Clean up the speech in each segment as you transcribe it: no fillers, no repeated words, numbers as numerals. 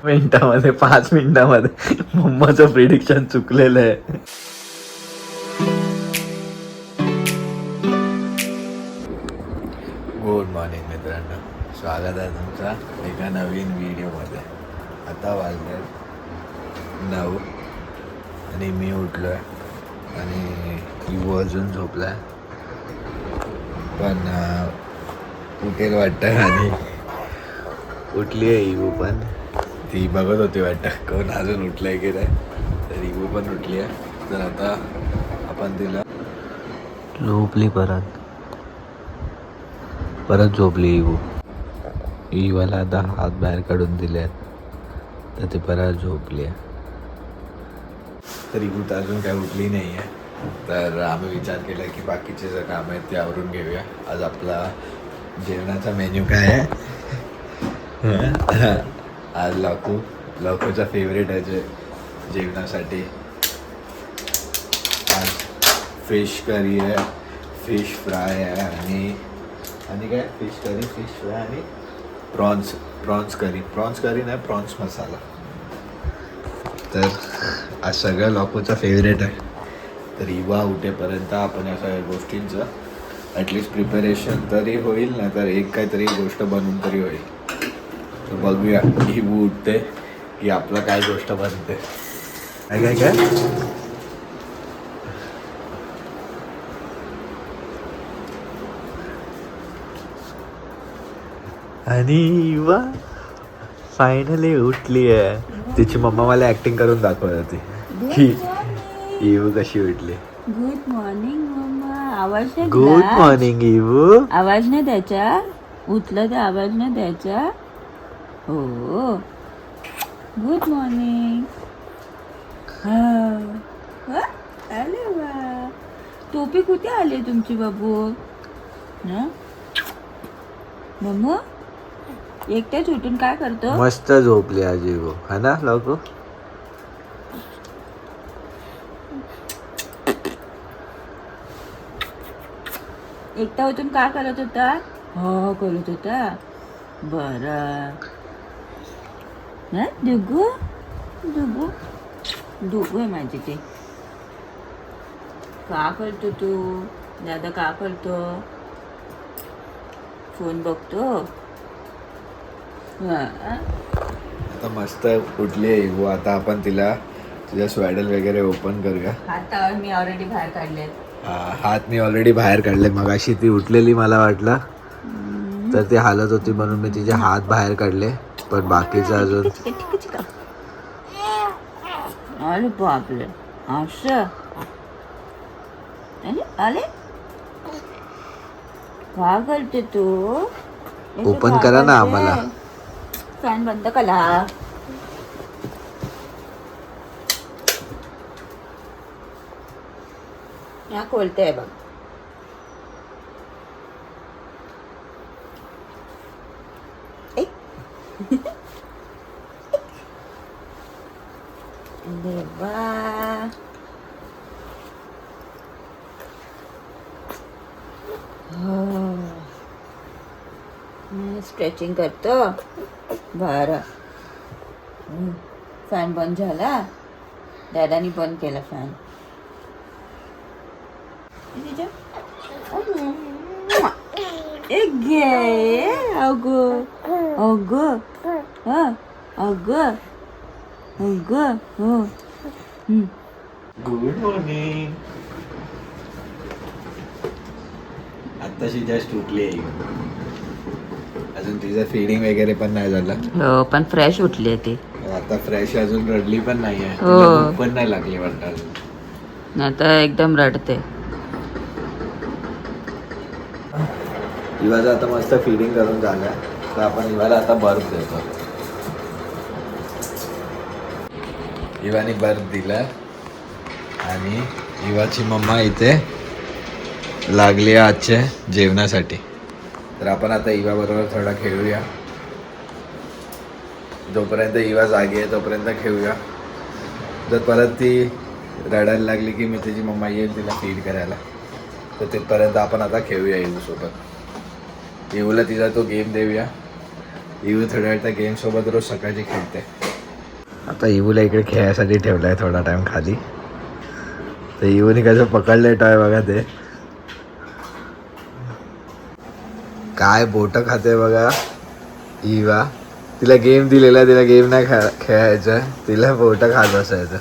मिनिटामध्ये 5 मिनिटामध्ये मम्माचं प्रिडिक्शन चुकलेलं आहे. गुड मॉर्निंग मित्रांनो, स्वागत आहे तुमचा एका नवीन व्हिडिओमध्ये. आता वाजले 9 आणि मी उठलो आहे आणि इवो अजून झोपला आहे, पण उठेल वाटतं. आणि उठली आहे इवो पण, ती बघत होती वाटतं कोण अजून उठलं आहे की नाही. तर इवो पण उठली आहे. तर आता आपण तिला झोपली, परत झोपली इवो. इवाला आता हात बाहेर काढून दिले आहेत, तर ती परत झोपली आहे. तर इवो तर अजून काय उठली नाही आहे. तर आम्ही विचार केला की बाकीचे जे काम आहेत ते आवरून घेऊया. आज आपला जेवणाचा मेन्यू काय आहे? आज लवकरचा फेवरेट आहे जेवणासाठी. आज फिश करी आहे, फिश फ्राय आहे आणि काय फिश करी, फिश फ्राय आणि प्रॉन्स करी नाही, प्रॉन्स मसाला. तर आज सगळं लॉकोचा फेवरेट आहे. तर इवा उठेपर्यंत आपण या सगळ्या गोष्टींचं ॲटलिस्ट प्रिपरेशन तरी होईल, ना तर एक काहीतरी गोष्ट बनवून तरी होईल. तर बघूया इवू उठते की आपलं काय गोष्ट बनते. काय काय काय आणि इवा फायनली उठली आहे. तिची मम्मा मला ॲक्टिंग करून दाखवत होती की इवू कशी उठली. गुड मॉर्निंग मम्मा. आवाज नाही गुड दिला? मॉर्निंग इवू. आवाज नाही द्यायचा. उठलं तर आवाज नाही द्यायचा. हो, गुड मॉर्निंग. आले वा. टोपी कुठे आले तुमची बाबू? ना मम्मा एकट्याच उठून काय करतो? मस्त झोपली आज इवू, हा ना लोक. एकटा उठून काय करत होता? हो करत होता. बरं ना. दुगू दुगू दुगू आहे माझी. ते का करतो तू? दादा का करतो? फोन बघतो. आता मस्त उठली आहे इवू. आता आपण तिला तिचा स्वॅडल वगैरे ओपन करूया. हातावर मी ऑलरेडी बाहेर काढले. हात मी ऑलरेडी बाहेर काढले. मगाशी ती उठलेली मला वाटलं, तर ती हालत होती म्हणून मी तिचे हात बाहेर काढले, पण बाकीचं अजून. अरे बापरे, असं आले का करते तू? ओपन करा ना आम्हाला. फॅन बंद करा. या खोलते बघ. देवा, स्ट्रेचिंग करतो. बरं, फॅन बंद झाला. दादानी बंद केला फॅन. एक घे. अगो अगो अगो अगो. हो. Good morning. आत्ताशी जस्ट उठली आहे. अजून तिचं फीडिंग वगैरे पण नाही झालं. हो, पण फ्रेश उठली ती आता. फ्रेश अजून रडली पण नाही आहे. हो. भूक पण नाही लागली वाटतं अजून. नाही तर एकदम रडते. इवाचं आता मस्त फीडिंग करून झालं, तर आपण इवाला आता बर्फ देतो. इवाने बर्फ दिला आणि इवाची मम्मा इथे लागली आहे आजच्या जेवणासाठी. तर आपण आता इवा बरोबर थोडा खेळूया. जोपर्यंत इवा जागी आहे तोपर्यंत खेळूया. जर परत ती रडायला लागली की मी तिची मम्मा येईल तिला फीड करायला. तर तिथपर्यंत आपण आता खेळूया इवूसोबत. इवूला तिचा तो गेम देऊया. इवू थोड्या वेळ त्या गेमसोबत रोज सकाळची खेळते. आता इवूला इकडे खेळायसाठी ठेवलाय थोडा टाइम खाली. तर इवूने कसं पकडलंय टॉय बघा ते. काय बोट खाते बघा इवा. तिला गेम दिलेला, तिला गेम नाही खेळायचं, तिला बोट खात बसायचं.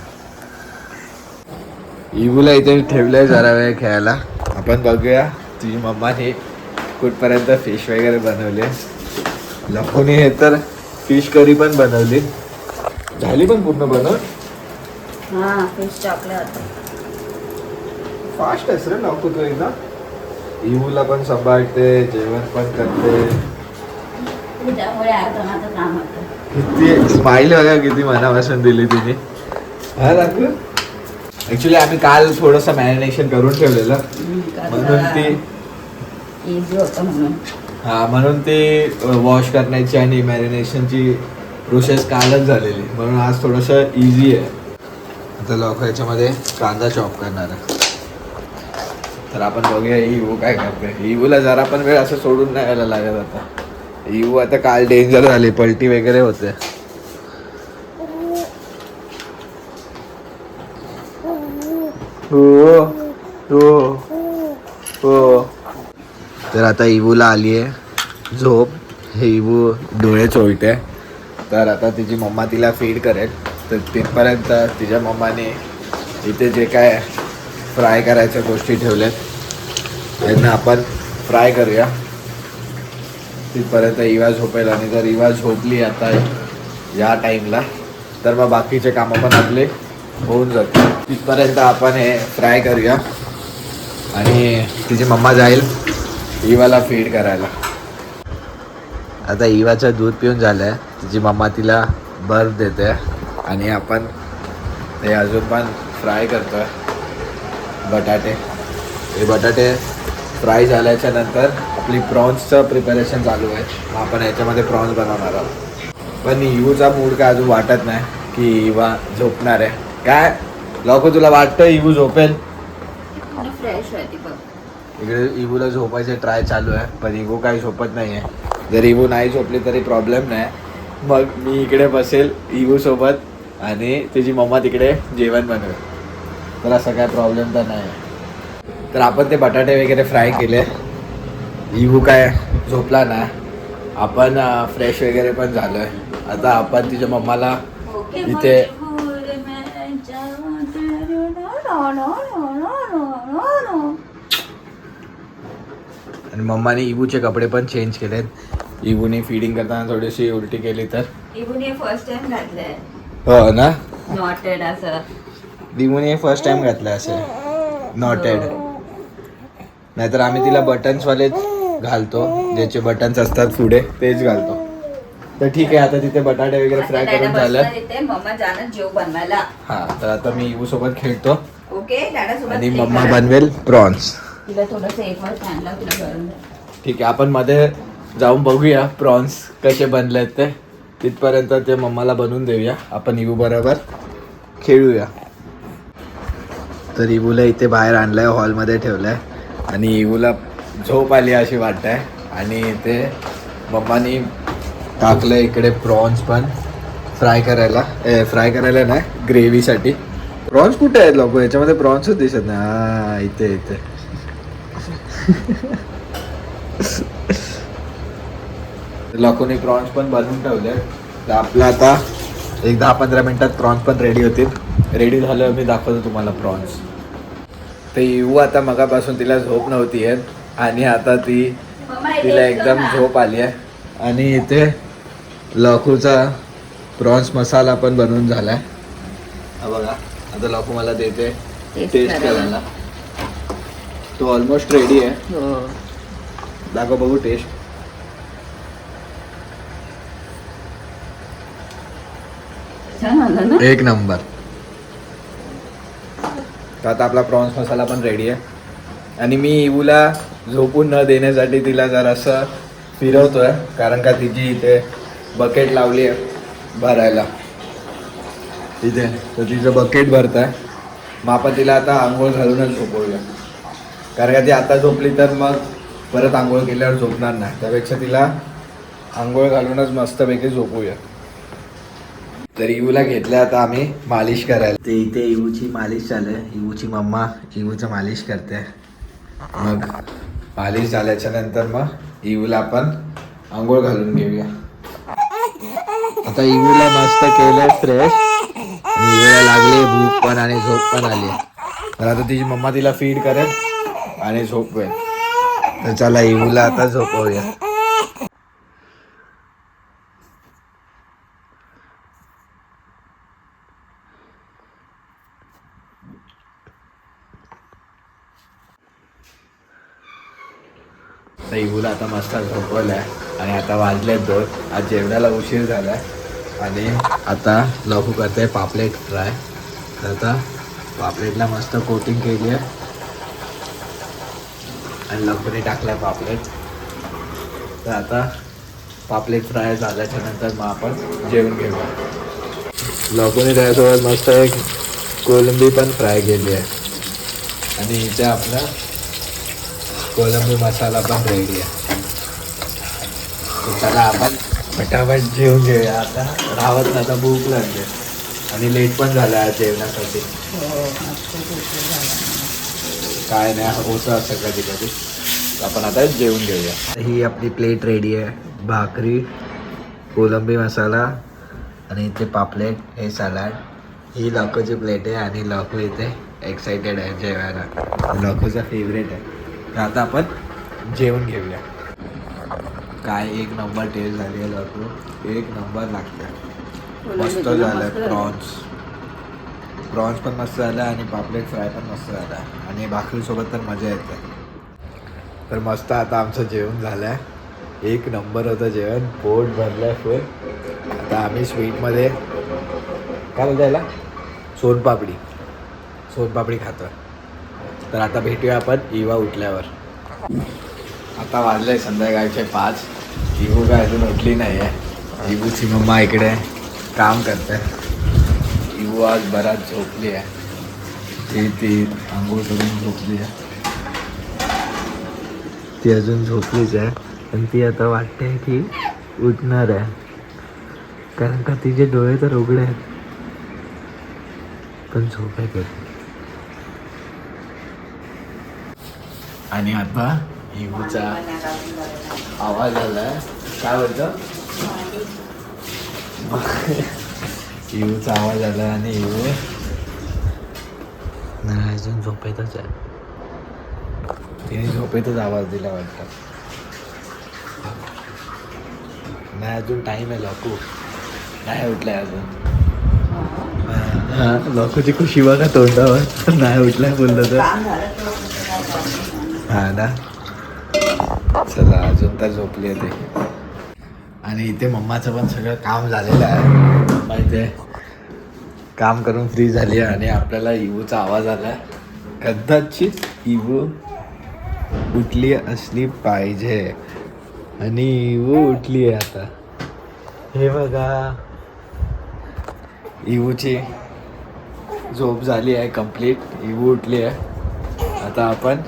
इवूला इथे ठेवलंय जरा वेळ खेळायला. आपण बघूया तुझी मम्माने कुठपर्यंत फिश वगैरे बनवले. लखोनी हे तर फिश करी पण बनवली, झाली पण पूर्ण बनवून. हा फिश चॉकलेट फास्ट आहेस रे लखो तू एकदा. इवूला पण सांभाळते, जेवण पण करते. त्यामुळे अर्धा माझं काम होतं. किती स्माईल बघा, किती मनापासून दिली तिने. हा दाखव. ऍक्च्युली आम्ही काल थोडंसं मॅरिनेशन करून ठेवलेलं, म्हणून ती इझी होतं म्हणून. हा म्हणून ते वॉश करण्याची आणि मॅरिनेशनची प्रोसेस कालच झालेली, म्हणून आज थोडंसं इझी आहे. आता लोक याच्यामध्ये कांदा चॉप करणार आहे. तर आपण बघूया इवू काय करते. इवूला जरा पण वेळ असं सोडून नाही यायला लागत आता. इवू आता काल डेंजर झाली, पलटी वगैरे होते. हो हो हो. तर आता इवूला आली आहे झोप. हे इवू डोळे चोळते. तर आता तिची मम्मा तिला फीड करेल. तर तिथपर्यंत तिच्या मम्माने इथे जे काय फ्राय करायच्या गोष्टी ठेवल्यात त्यांना आपण फ्राय करूया. तिथपर्यंत इवा झोपेल, आणि जर इवा झोपली आता या टाईमला तर मग बाकीचे कामं पण आपले होऊन जातील. तिथपर्यंत आपण हे फ्राय करूया आणि तिची मम्मा जाईल इवाला फीड करायला. आता इवाचं दूध पिऊन झालं आहे. तिची मम्मा तिला बर्फ देते आणि आपण ते अजून पण फ्राय करतो आहे बटाटे. हे बटाटे फ्राय झाल्याच्या नंतर आपली प्रॉन्सचं प्रिपरेशन चालू आहे. मग आपण याच्यामध्ये प्रॉन्स बनवणार आहोत. पण इवूचा मूड काय अजून वाटत नाही की इवा झोपणार आहे. काय लोक तुला वाटतं इवू झोपेल? फ्रेश होती बघ. इकडे इवूला झोपायचे ट्राय चालू आहे, पण इवू काही झोपत नाही आहे. जर इवू नाही झोपली तरी प्रॉब्लेम नाही, मग मी इकडे बसेल इवू सोबत आणि तिची मम्मा तिकडे जेवण बनवेल. तर असा काय प्रॉब्लेम तर नाही. तर आपण ते बटाटे वगैरे फ्राय केले. इवू काय झोपला ना. आपण फ्रेश वगैरे पण झालो आहे. आता आपण तिच्या मम्माला इथे आणि मम्माने इवूचे कपडे पण चेंज केलेत. इवूने फीडिंग करताना थोडीशी उलटी केली तर इवूने फर्स्ट टाइम घातलंय. हो ना, नॉटेड असं. इवूने फर्स्ट टाइम घातलं असं नॉटेड. नाहीतर आम्ही तिला बटन्सवालेच घालतो, ज्याचे बटन्स असतात पुढे तेच घालतो. तर ठीक आहे, आता तिथे बटाटे वगैरे फ्राय करून झालं. मम्मा जाणार जेव बनवायला. हा, तर आता मी इवू सोबत खेळतो. ओके दादा सोबत. आणि मम्मा बनवेल प्रॉन्स. तिला थोडंसं एक वर आणला तिला गरम. ठीक आहे, आपण मध्ये जाऊन बघूया प्रॉन्स कसे बनलेत ते. तिथपर्यंत ते मम्माला बनवून देऊया. आपण इवू बरोबर खेळूया. तर इवूला इथे बाहेर आणलाय, हॉलमध्ये ठेवलाय आणि इवूला झोप आली अशी वाटत आहे. आणि इथे मम्मानी टाकलं इकडे प्रॉन्स पण फ्राय करायला नाही, ग्रेव्हीसाठी. प्रॉन्स कुठे आहेत लोक? याच्यामध्ये प्रॉन्सच दिसत नाही. हा, इथे इथे. लोकांनी प्रॉन्स पण बनवून ठेवले. तर आपलं आता एक 10-15 मिनिटात प्रॉन्स पण रेडी होतील. रेडी झालं मी दाखवतो तुम्हाला प्रॉन्स. तर इवू आता मगापासून तिला झोप नव्हती आहे आणि आता तिला एकदम झोप आली आहे. आणि इथे लाखूचा प्रॉन्स मसाला पण बनवून झाला आहे. हा बघा, आता लाखू मला देते टेस्ट करायला. तो ऑलमोस्ट रेडी आहे. दाखव बघू टेस्ट. एक नंबर. तर आता आपला प्रॉन्स मसाला पण रेडी आहे. आणि मी इवूला झोपून न देण्यासाठी तिला जरासं फिरवतोय, कारण का तिची इथे बकेट लावली आहे भरायला इथे. तर तिचं बकेट भरत आहे. मग आपण तिला आता आंघोळ घालूनच झोपवूया, कारण का ती आता झोपली तर मग परत आंघोळ केल्यावर झोपणार नाही. त्यापेक्षा तिला आंघोळ घालूनच मस्तपैकी झोपूया. तर इवूला घेतलं आता आम्ही मालिश करायला. ते इथे इवूची मालिश चालू आहे. इवूची मम्मा इवूचं मालिश करते. मग मालिश झाल्याच्या नंतर मग इवूला आपण आंघोळ घालून घेऊया. आता इवूला मस्त केलंय फ्रेश आणि इवूला लागली भूक पण आणि झोप पण आली. तर आता तिची मम्मा तिला फीड करेल आणि झोपवेल. तर चला इवूला आता झोपवूया. तर इवूला आता मस्त झोपवलंय आणि आता वाजले 2. आज जेवणाला उशीर झालाय आणि आता लघु करते पापलेट फ्राय. तर आता पापलेटला मस्त कोटिंग केली आहे आणि लघुने टाकलाय पापलेट. तर आता पापलेट फ्राय झाल्याच्या नंतर मग आपण जेवण घेऊया. लघुने त्यासोबत मस्त एक कोलंबी पण फ्राय केली आहे आणि इथे आपला कोलंबी मसाला पण रेडी आहे. तर चला आपण फटाफट जेवून घेऊया. आता राहत ना, आता भूक लागते आणि लेट पण झाला आहे जेवणासाठी. काय नाही होतं असं कधी कधी. आपण आता जेवून घेऊया. ही आपली प्लेट रेडी आहे. भाकरी, कोलंबी मसाला आणि इथे पापलेट, हे सलाड. ही लखूची प्लेट आहे आणि लखू इथे एक्साइटेड आहे जेवायला. लखूचा फेवरेट आहे. तर आता आपण जेवण घेऊया. काय एक नंबर टेस्ट झाली आहे लखू. एक नंबर लागतं. मस्त झालं. प्रॉन्स पण मस्त झालं आणि पापलेट फ्राय पण मस्त झाला आणि भाकरीसोबत तर मजा येते. तर मस्त आता आमचं जेवण झालं आहे. एक नंबर होतं जेवण. पोट भरलं फुल. आता आम्ही स्वीटमध्ये काय बोलतो याला, सोनपापडी खातो. तर आता भेटूया आपण इवा उठल्यावर. आता वाजले संध्याकाळचे 5. इवू काय अजून उठली नाही आहे. इवूची मम्मा इकडे काम करते. इवू आज बराच झोपली आहे. ती आंघोळ करून झोपली आहे. ती अजून झोपलीच आहे पण ती आता वाटते की उठणार आहे, कारण का तिचे डोळे तर उघडे आहेत पण झोप आहे. आणि आता इवूचा आवाज आलाय. काय बोलतो? इवूचा आवाज आला आणि इवू नाही अजून झोपेतच आहे. तिने झोपेतच आवाज दिला वाटतं. नाही अजून टाईम आहे. लखू नाही उठलाय अजून. हा लखूची खुशी बघा तोंडावर. नाही उठलाय बोललं तर. हा ना. चला अजून तर झोपली आहे ते. आणि इथे मम्माचं पण सगळं काम झालेलं आहे. माहिती आहे, काम करून फ्री झाली आहे आणि आपल्याला इवूचा आवाज आला. कदाचित इवू उठली असली पाहिजे आणि इवू उठली आहे आता. हे बघा इवूची झोप झाली आहे कंप्लीट. इवू उठली आहे. आता आपण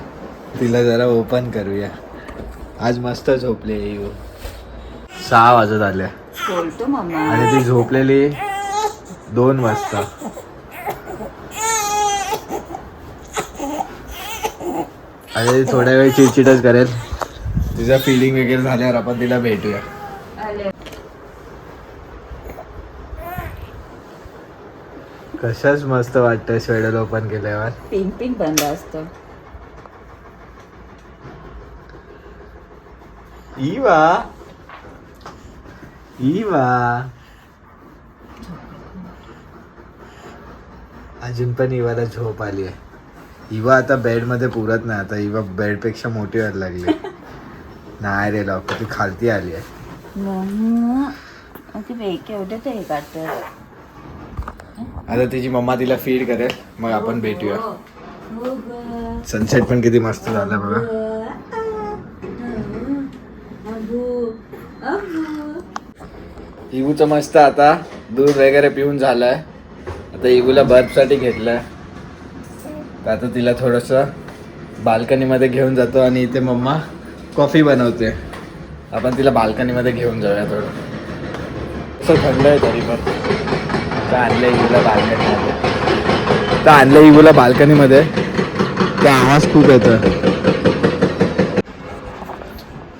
तिला जरा ओपन करूया. आज मस्त झोपली आहे इवू. 6 वाजत आल्या बोलतो मम्मा. आणि ती झोपलेली 2 वाजता. आणि थोड्या वेळ चिडचिडच करेल. तिचा फीडिंग वगैरे झाल्यावर आपण तिला भेटूया. कशाच मस्त वाटतंय स्वेटर ओपन केल्यावर. पिंक पिंक बंद असतं. इवा अजून पण इवाला झोप आली आहे. इवा आता बेडमध्ये पुरत नाही. आता इवा बेडपेक्षा मोठी व्हायला लागली. नाही रे लवकर ती खालती आली आहे. केवढं हे काढतं. आता तिची मम्मा तिला फीड करेल मग आपण भेटूया. सनसेट पण किती मस्त झाला बघा. इवूचं मस्त आता दूध वगैरे पिऊन झालंय. आता इवूला बर्फसाठी घेतलंय. तर आता तिला थोडंसं बाल्कनीमध्ये घेऊन जातो आणि इथे मम्मा कॉफी बनवते. आपण तिला बाल्कनीमध्ये घेऊन जाऊया. थोडं असं थंड आहे तरी पण. आणलं इवूला बाल्कनीमध्ये ते आवाज खूप येतो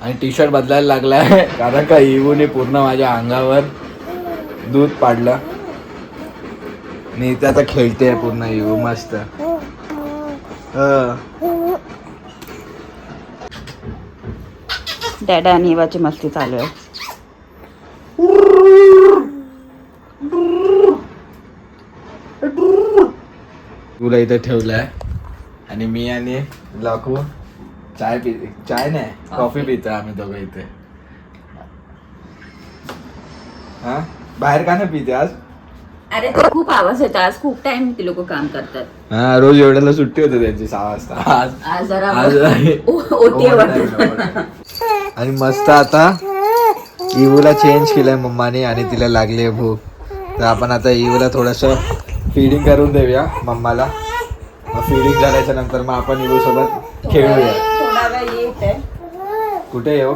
आणि टी शर्ट बदलायला लागलाय कारण का इवूने पूर्ण माझ्या अंगावर दूध पाडलं आणि इथे आता खेळते पूर्ण इवू मस्त. डॅडा आणि इवाची मस्ती चालू आहे. तुला इथे ठेवलाय आणि मी आणि लाखू चाय नाही कॉफी पितो आम्ही दोघं इथे. हा बाहेर का नाही पिते आज? अरे ते खूप आवाज येतो आज, खूप टाइम ते लोक काम करतात. हा रोज एवढ्याला सुट्टी होते त्यांची 6 वाजता. आज जरा आज ओटी आहे वाटतं. आणि मस्त आता इवूला चेंज केलंय मम्माने आणि तिला लागली आहे भूक, तर आपण आता इवूला थोडस फीडिंग करून देऊया मम्माला. मग फीडिंग झाल्याच्या नंतर मग आपण इवू सोबत खेळूया. थोडा वेळ येते. कुठे येऊ?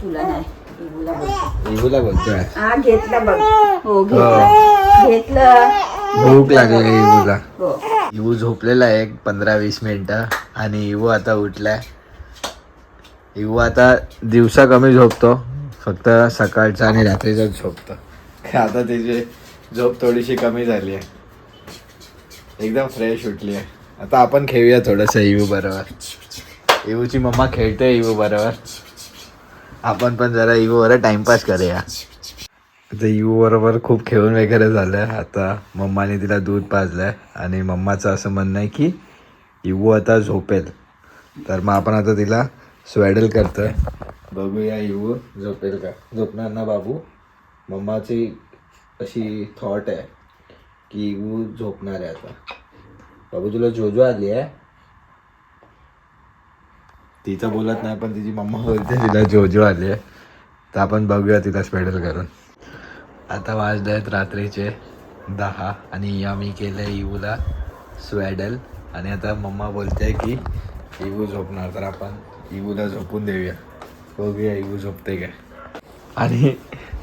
तुला नाही, इवूला बोलते. इवूला बोलतोय. हा घेतलं बघ. हो घेतलं. भूक लागली इवूला. हो. इवू झोपलेला आहे 15-20 मिनिटं आणि इवू आता उठलाय. इवू आता दिवसा कमी झोपतो, फक्त सकाळचा आणि रात्रीचाच झोपतो. आता त्याची झोप थोडीशी कमी झाली आहे, एकदम फ्रेश उठली आहे. आता आपण खेळूया थोडंसं इवू बरोबर. इवूची मम्मा खेळते इवू बरोबर, आपण पण जरा इवू बरोबर टाइमपास करूया. आता इवू बरोबर खूप खेळून वगैरे झालं. आता मम्माने तिला दूध पाजलंय आणि मम्माचं असं म्हणणं आहे की इवू आता झोपेल, तर मग आपण आता तिला स्वॅडल करतोय. बघूया इवू झोपेल का. झोपणार ना बाबू? मम्माची अशी थॉट आहे की इवू झोपणार आहे आता. बाबू तुला जोजो आली आहे? तिचं बोलत नाही पण तिची मम्मा बोलते तिला जोजो आली आहे. तर आपण बघूया तिला स्पेडल करून. आता वाजले आहेत रात्रीचे 10 आणि आम्ही केलं आहे इवूला स्वॅडल आणि आता मम्मा बोलते की इवू झोपणार, तर आपण इवूला झोपून देऊया. बघूया इवू झोपते काय. आणि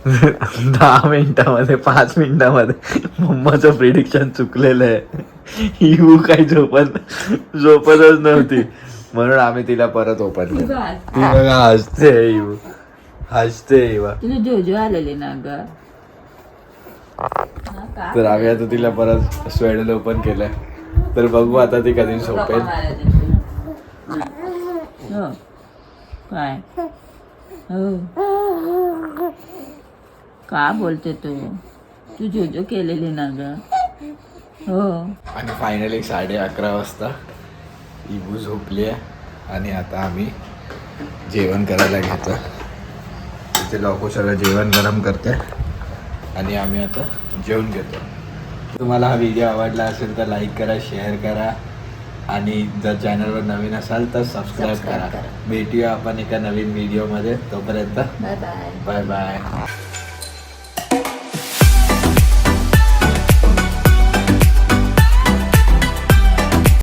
10 मिनिटामध्ये 5 मिनिटामध्ये मम्माचं प्रिडिक्शन चुकलेलं आहे. इवू काही झोपतच नव्हती, म्हणून आम्ही तिला परत ओपन केलं. ती बघा हसते इवू, हसते इवा. तुझं जोजो आलेले ना ग. तर आम्ही आता तिला परत स्वेडल ओपन केलंय, तर बघू आता ती कधी झोपेल. काय हो का बोलते तू जोजो केलेली ना ग. हो. आणि फायनली 11:30 वाजता इवू झोपली आहे आणि आता आम्ही जेवण करायला घेतो. तिथे लोक सगळं जेवण गरम करते आणि आम्ही आता जेवण घेतो. तुम्हाला हा व्हिडिओ आवडला असेल तर लाईक करा, शेअर करा आणि जर चॅनलवर नवीन असाल तर सबस्क्राईब करा. भेटूया आपण एका नवीन व्हिडिओमध्ये. तोपर्यंत बाय बाय. Bye bye.